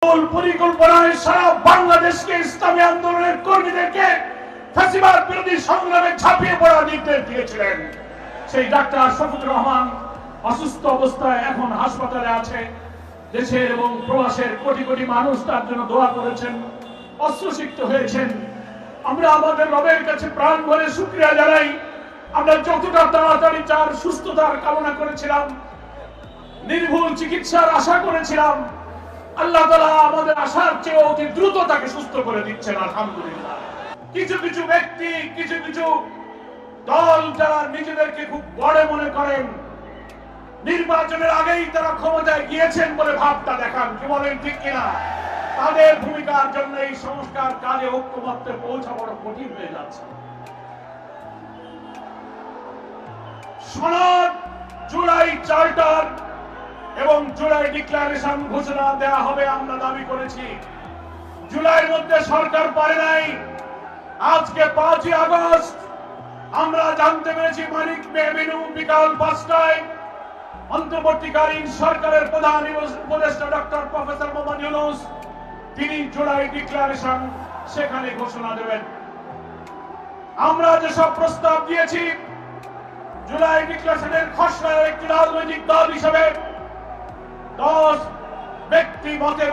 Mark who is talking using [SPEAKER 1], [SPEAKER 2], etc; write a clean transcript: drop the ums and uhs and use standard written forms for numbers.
[SPEAKER 1] মূল পরিকল্পনায় সারা বাংলাদেশকে ইসলামী আন্দোলনের কর্মীদেরকে ফ্যাসিবাদ বিরোধী সংগ্রামে ঝাঁপিয়ে পড়ার নির্দেশ দিয়েছিলেন। সেই ডাক্তার শফিকুর রহমান অসুস্থ অবস্থায় এখন হাসপাতালে আছে। দেশের এবং প্রবাসের কোটি কোটি মানুষ তার জন্য দোয়া করেছেন, অস্ত্রসিক্ত হয়েছেন। আমরা আমাদের রবের কাছে প্রাণ ভরে শুকরিয়া জানাই। আমরা যতটা তাড়াতাড়ি তার সুস্থতার কামনা করেছিলাম, নির্ভুল চিকিৎসার আশা করেছিলাম, আল্লাহ তাআলা আমাদের আশার চেয়ে অতি দ্রুত তাকে সুস্থ করে দিচ্ছেন আলহামদুলিল্লাহ। কিছু কিছু ব্যক্তি, কিছু কিছু দল যারা নিজেদেরকে খুব বড় মনে করেন, নির্বাচনের আগেই তারা ক্ষমতায় গিয়েছেন বলে ভাবটা দেখান, কি বলেন ঠিক কিনা? তাদের ভূমিকার জন্য এই সংস্কার কাজে ঐক্যমত্যে পৌঁছা বড় কঠিন হয়ে যাচ্ছে। সনদ, জুলাই চার্টার এবং জুলাই ডিক্লারেশন ঘোষণা দেওয়া হবে আমরা দাবি করেছি। জুলাইয়ের মধ্যে সরকার পারে নাই। আজকে 5ই আগস্ট আমরা জানতে পেরেছি মানিক মেহমেনু বিকাল 5টায় অন্তর্বর্তীকালীন সরকারের প্রধান উপদেষ্টা ডক্টর প্রফেসর মোহাম্মদ ইউনূস তিনি জুলাই ডিক্লারেশন সেখানে ঘোষণা দেবেন। আমরা যেসব প্রস্তাব দিয়েছি জুলাই ডিক্লারেশনের খসড়ার একটি রাজনৈতিক দল হিসেবে 10 ব্যক্তি মতের